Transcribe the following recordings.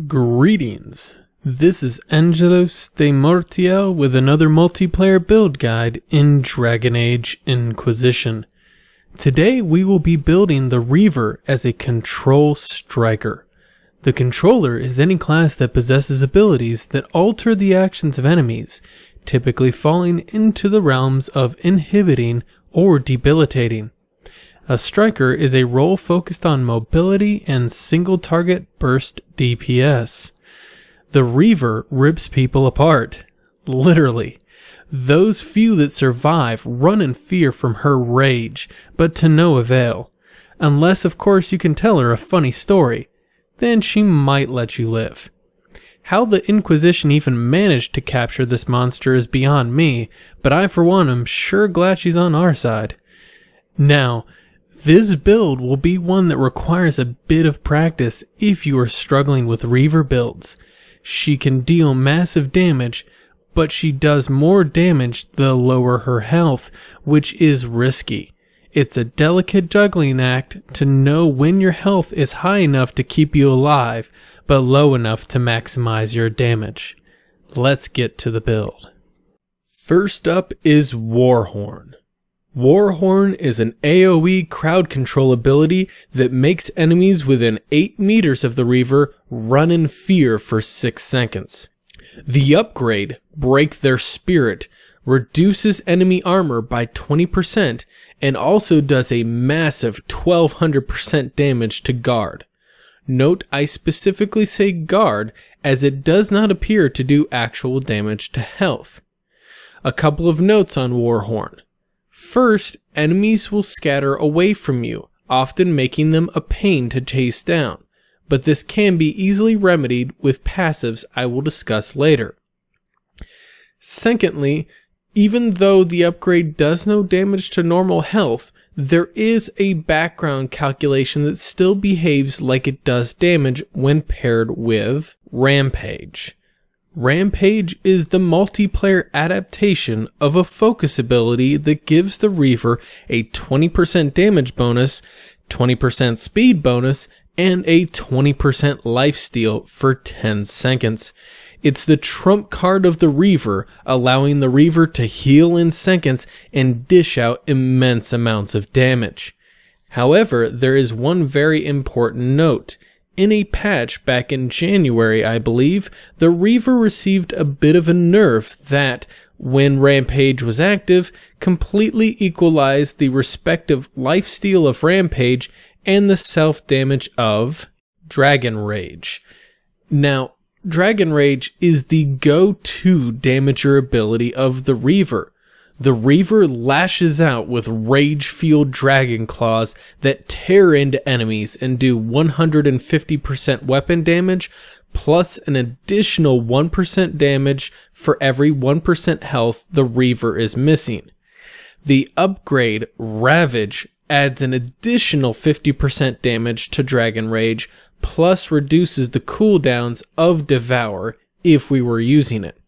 Greetings, this is Angelos de Mortiel with another multiplayer build guide in Dragon Age Inquisition. Today we will be building the Reaver as a control striker. The controller is any class that possesses abilities that alter the actions of enemies, typically falling into the realms of inhibiting or debilitating. A striker is a role focused on mobility and single target burst DPS. The Reaver rips people apart. Literally. Those few that survive run in fear from her rage, but to no avail. Unless of course you can tell her a funny story. Then she might let you live. How the Inquisition even managed to capture this monster is beyond me, but I for one am sure glad she's on our side. Now, this build will be one that requires a bit of practice if you are struggling with Reaver builds. She can deal massive damage, but she does more damage the lower her health, which is risky. It's a delicate juggling act to know when your health is high enough to keep you alive, but low enough to maximize your damage. Let's get to the build. First up is Warhorn. Warhorn is an AoE crowd control ability that makes enemies within 8 meters of the Reaver run in fear for 6 seconds. The upgrade, Break Their Spirit, reduces enemy armor by 20% and also does a massive 1200% damage to guard. Note I specifically say guard as it does not appear to do actual damage to health. A couple of notes on Warhorn. First, enemies will scatter away from you, often making them a pain to chase down, but this can be easily remedied with passives I will discuss later. Secondly, even though the upgrade does no damage to normal health, there is a background calculation that still behaves like it does damage when paired with Rampage. Rampage is the multiplayer adaptation of a focus ability that gives the Reaver a 20% damage bonus, 20% speed bonus, and a 20% lifesteal for 10 seconds. It's the trump card of the Reaver, allowing the Reaver to heal in seconds and dish out immense amounts of damage. However, there is one very important note. In a patch back in January, I believe, the Reaver received a bit of a nerf that, when Rampage was active, completely equalized the respective lifesteal of Rampage and the self-damage of Dragon Rage. Now, Dragon Rage is the go-to damager ability of the Reaver. The Reaver lashes out with rage-fueled dragon claws that tear into enemies and do 150% weapon damage, plus an additional 1% damage for every 1% health the Reaver is missing. The upgrade, Ravage, adds an additional 50% damage to Dragon Rage, plus reduces the cooldowns of Devour if we were using it.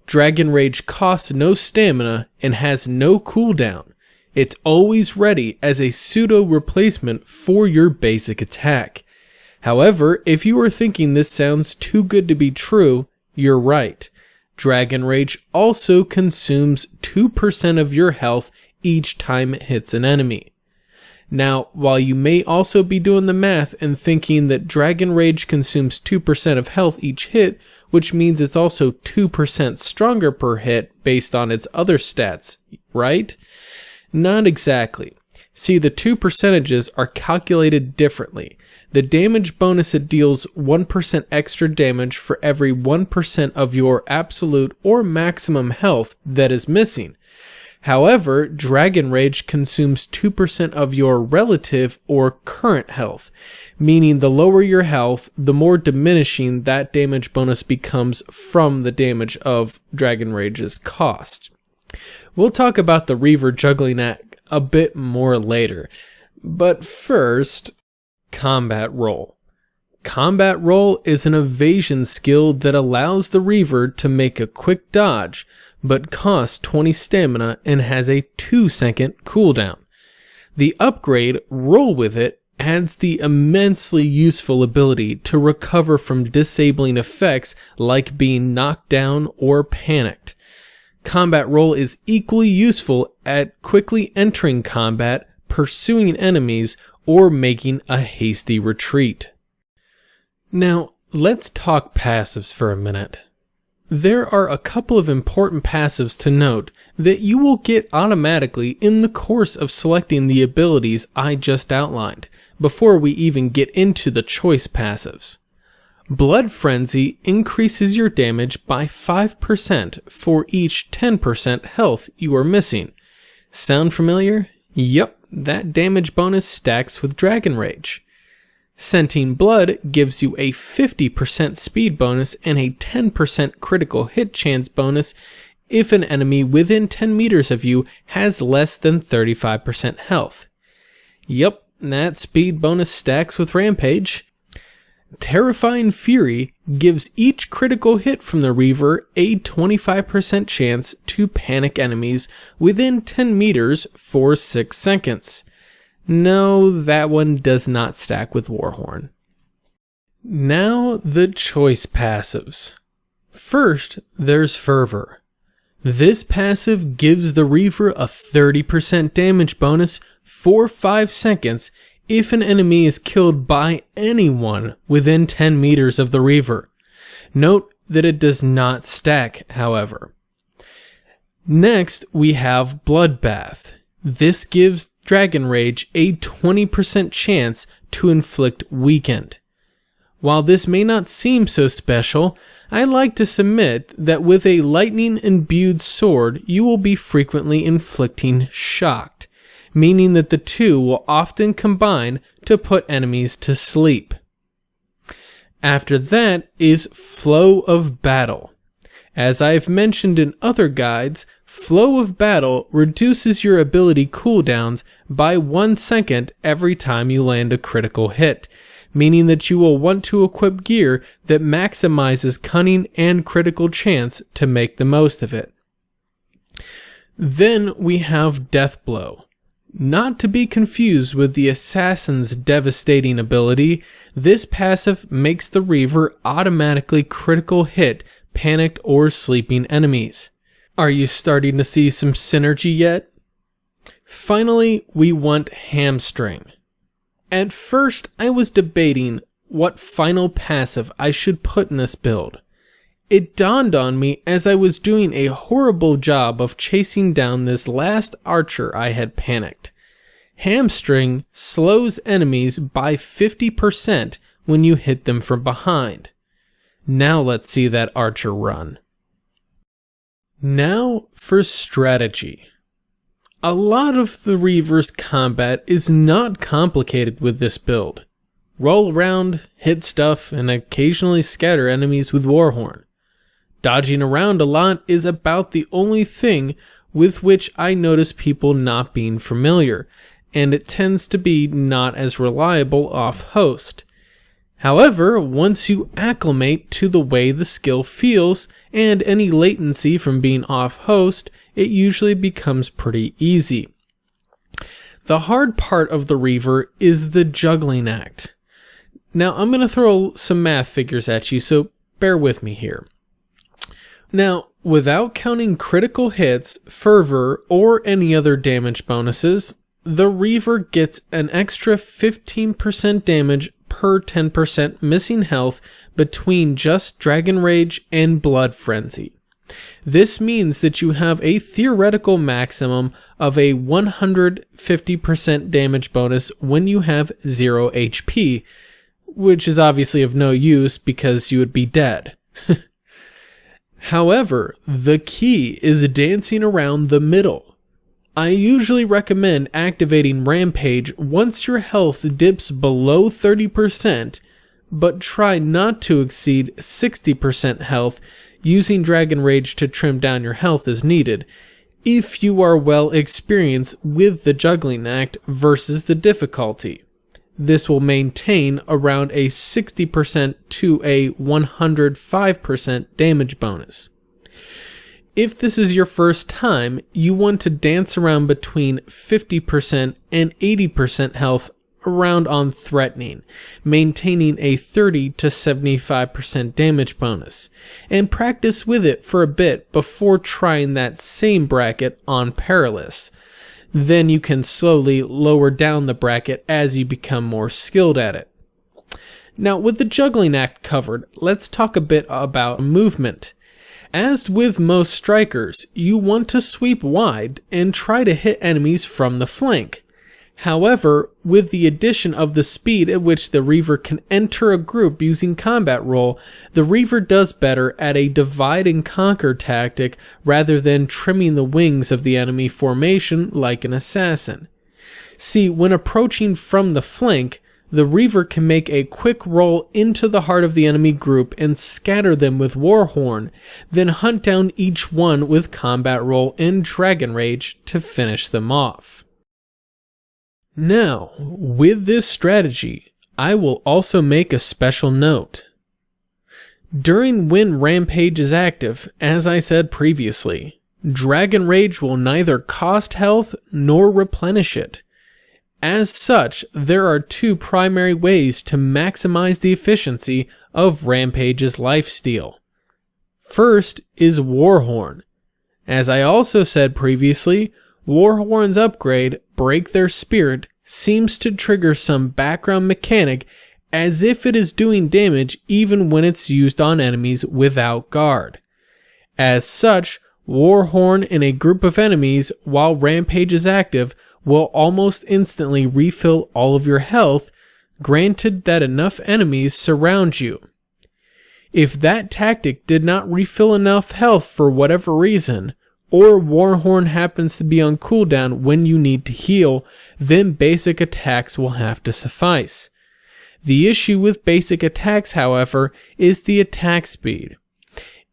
Dragon Rage costs no stamina and has no cooldown. It's always ready as a pseudo replacement for your basic attack. However, if you are thinking this sounds too good to be true, you're right. Dragon Rage also consumes 2% of your health each time it hits an enemy. Now, while you may also be doing the math and thinking that Dragon Rage consumes 2% of health each hit, which means it's also 2% stronger per hit based on its other stats, right? Not exactly. See, the two percentages are calculated differently. The damage bonus it deals 1% extra damage for every 1% of your absolute or maximum health that is missing. However, Dragon Rage consumes 2% of your relative or current health, meaning the lower your health, the more diminishing that damage bonus becomes from the damage of Dragon Rage's cost. We'll talk about the Reaver juggling act a bit more later, but first, Combat Roll. Combat Roll is an evasion skill that allows the Reaver to make a quick dodge, but costs 20 stamina and has a 2-second cooldown. The upgrade, Roll With It, adds the immensely useful ability to recover from disabling effects like being knocked down or panicked. Combat Roll is equally useful at quickly entering combat, pursuing enemies, or making a hasty retreat. Now, let's talk passives for a minute. There are a couple of important passives to note that you will get automatically in the course of selecting the abilities I just outlined, before we even get into the choice passives. Blood Frenzy increases your damage by 5% for each 10% health you are missing. Sound familiar? Yep, that damage bonus stacks with Dragon Rage. Scenting Blood gives you a 50% speed bonus and a 10% critical hit chance bonus if an enemy within 10 meters of you has less than 35% health. Yep, that speed bonus stacks with Rampage. Terrifying Fury gives each critical hit from the Reaver a 25% chance to panic enemies within 10 meters for 6 seconds. No, that one does not stack with Warhorn. Now the choice passives. First, there's Fervor. This passive gives the Reaver a 30% damage bonus for 5 seconds if an enemy is killed by anyone within 10 meters of the Reaver. Note that it does not stack, however. Next, we have Bloodbath. This gives Dragon Rage a 20% chance to inflict Weakened. While this may not seem so special, I like to submit that with a lightning-imbued sword, you will be frequently inflicting Shocked, meaning that the two will often combine to put enemies to sleep. After that is Flow of Battle. As I've mentioned in other guides, Flow of Battle reduces your ability cooldowns by 1 second every time you land a critical hit, meaning that you will want to equip gear that maximizes cunning and critical chance to make the most of it. Then we have Deathblow. Not to be confused with the Assassin's devastating ability, this passive makes the Reaver automatically critical hit panicked or sleeping enemies. Are you starting to see some synergy yet? Finally, we want Hamstring. At first, I was debating what final passive I should put in this build. It dawned on me as I was doing a horrible job of chasing down this last archer I had panicked. Hamstring slows enemies by 50% when you hit them from behind. Now let's see that archer run. Now for strategy. A lot of the Reaver's combat is not complicated with this build. Roll around, hit stuff, and occasionally scatter enemies with Warhorn. Dodging around a lot is about the only thing with which I notice people not being familiar, and it tends to be not as reliable off-host. However, once you acclimate to the way the skill feels and any latency from being off-host, it usually becomes pretty easy. The hard part of the Reaver is the juggling act. Now, I'm going to throw some math figures at you, so bear with me here. Now, without counting critical hits, fervor, or any other damage bonuses, the Reaver gets an extra 15% damage per 10% missing health between just Dragon Rage and Blood Frenzy. This means that you have a theoretical maximum of a 150% damage bonus when you have 0 HP, which is obviously of no use because you would be dead. However, the key is dancing around the middle. I usually recommend activating Rampage once your health dips below 30%, but try not to exceed 60% health, using Dragon Rage to trim down your health as needed, if you are well experienced with the juggling act versus the difficulty. This will maintain around a 60% to a 105% damage bonus. If this is your first time, you want to dance around between 50% and 80% health around on threatening, maintaining a 30 to 75% damage bonus, and practice with it for a bit before trying that same bracket on perilous. Then you can slowly lower down the bracket as you become more skilled at it. Now, with the juggling act covered, let's talk a bit about movement. As with most strikers, you want to sweep wide and try to hit enemies from the flank. However, with the addition of the speed at which the Reaver can enter a group using combat roll, the Reaver does better at a divide and conquer tactic rather than trimming the wings of the enemy formation like an assassin. See, when approaching from the flank, the Reaver can make a quick roll into the heart of the enemy group and scatter them with Warhorn, then hunt down each one with combat roll and Dragon Rage to finish them off. Now, with this strategy, I will also make a special note. When Rampage is active, as I said previously, Dragon Rage will neither cost health nor replenish it. As such, there are two primary ways to maximize the efficiency of Rampage's lifesteal. First is Warhorn. As I also said previously, Warhorn's upgrade, Break Their Spirit, seems to trigger some background mechanic as if it is doing damage even when it's used on enemies without guard. As such, Warhorn in a group of enemies while Rampage is active will almost instantly refill all of your health, granted that enough enemies surround you. If that tactic did not refill enough health for whatever reason, or Warhorn happens to be on cooldown when you need to heal, then basic attacks will have to suffice. The issue with basic attacks, however, is the attack speed.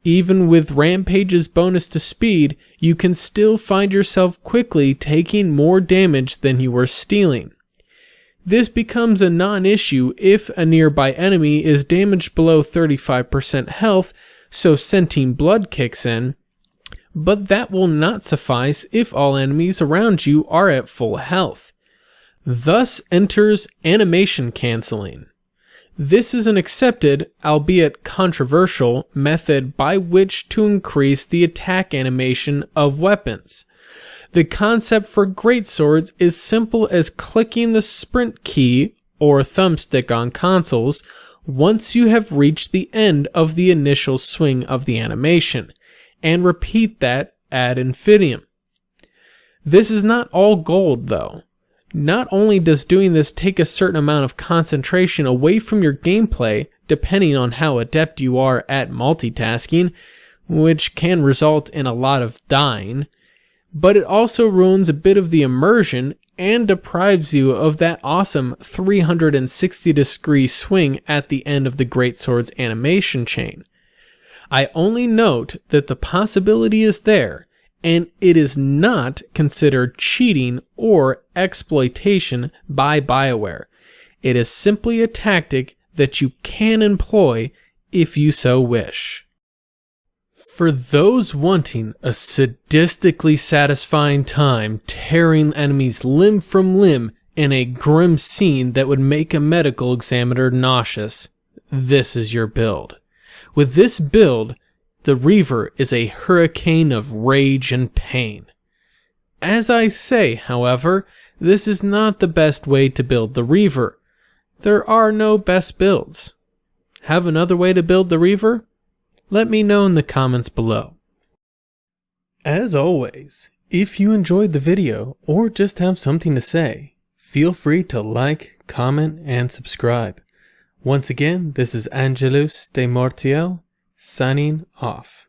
Even with Rampage's bonus to speed, you can still find yourself quickly taking more damage than you were stealing. This becomes a non-issue if a nearby enemy is damaged below 35% health, so Sentient Blood kicks in, but that will not suffice if all enemies around you are at full health. Thus enters animation cancelling. This is an accepted, albeit controversial, method by which to increase the attack animation of weapons. The concept for greatswords is simple as clicking the sprint key, or thumbstick on consoles, once you have reached the end of the initial swing of the animation, and repeat that ad infinitum. This is not all gold, though. Not only does doing this take a certain amount of concentration away from your gameplay, depending on how adept you are at multitasking, which can result in a lot of dying, but it also ruins a bit of the immersion and deprives you of that awesome 360-degree swing at the end of the greatsword's animation chain. I only note that the possibility is there, and it is not considered cheating or exploitation by BioWare. It is simply a tactic that you can employ if you so wish. For those wanting a sadistically satisfying time tearing enemies limb from limb in a grim scene that would make a medical examiner nauseous, this is your build. With this build, the Reaver is a hurricane of rage and pain. As I say, however, this is not the best way to build the Reaver. There are no best builds. Have another way to build the Reaver? Let me know in the comments below. As always, if you enjoyed the video or just have something to say, feel free to like, comment, and subscribe. Once again, this is Angelus de Mortiel, signing off.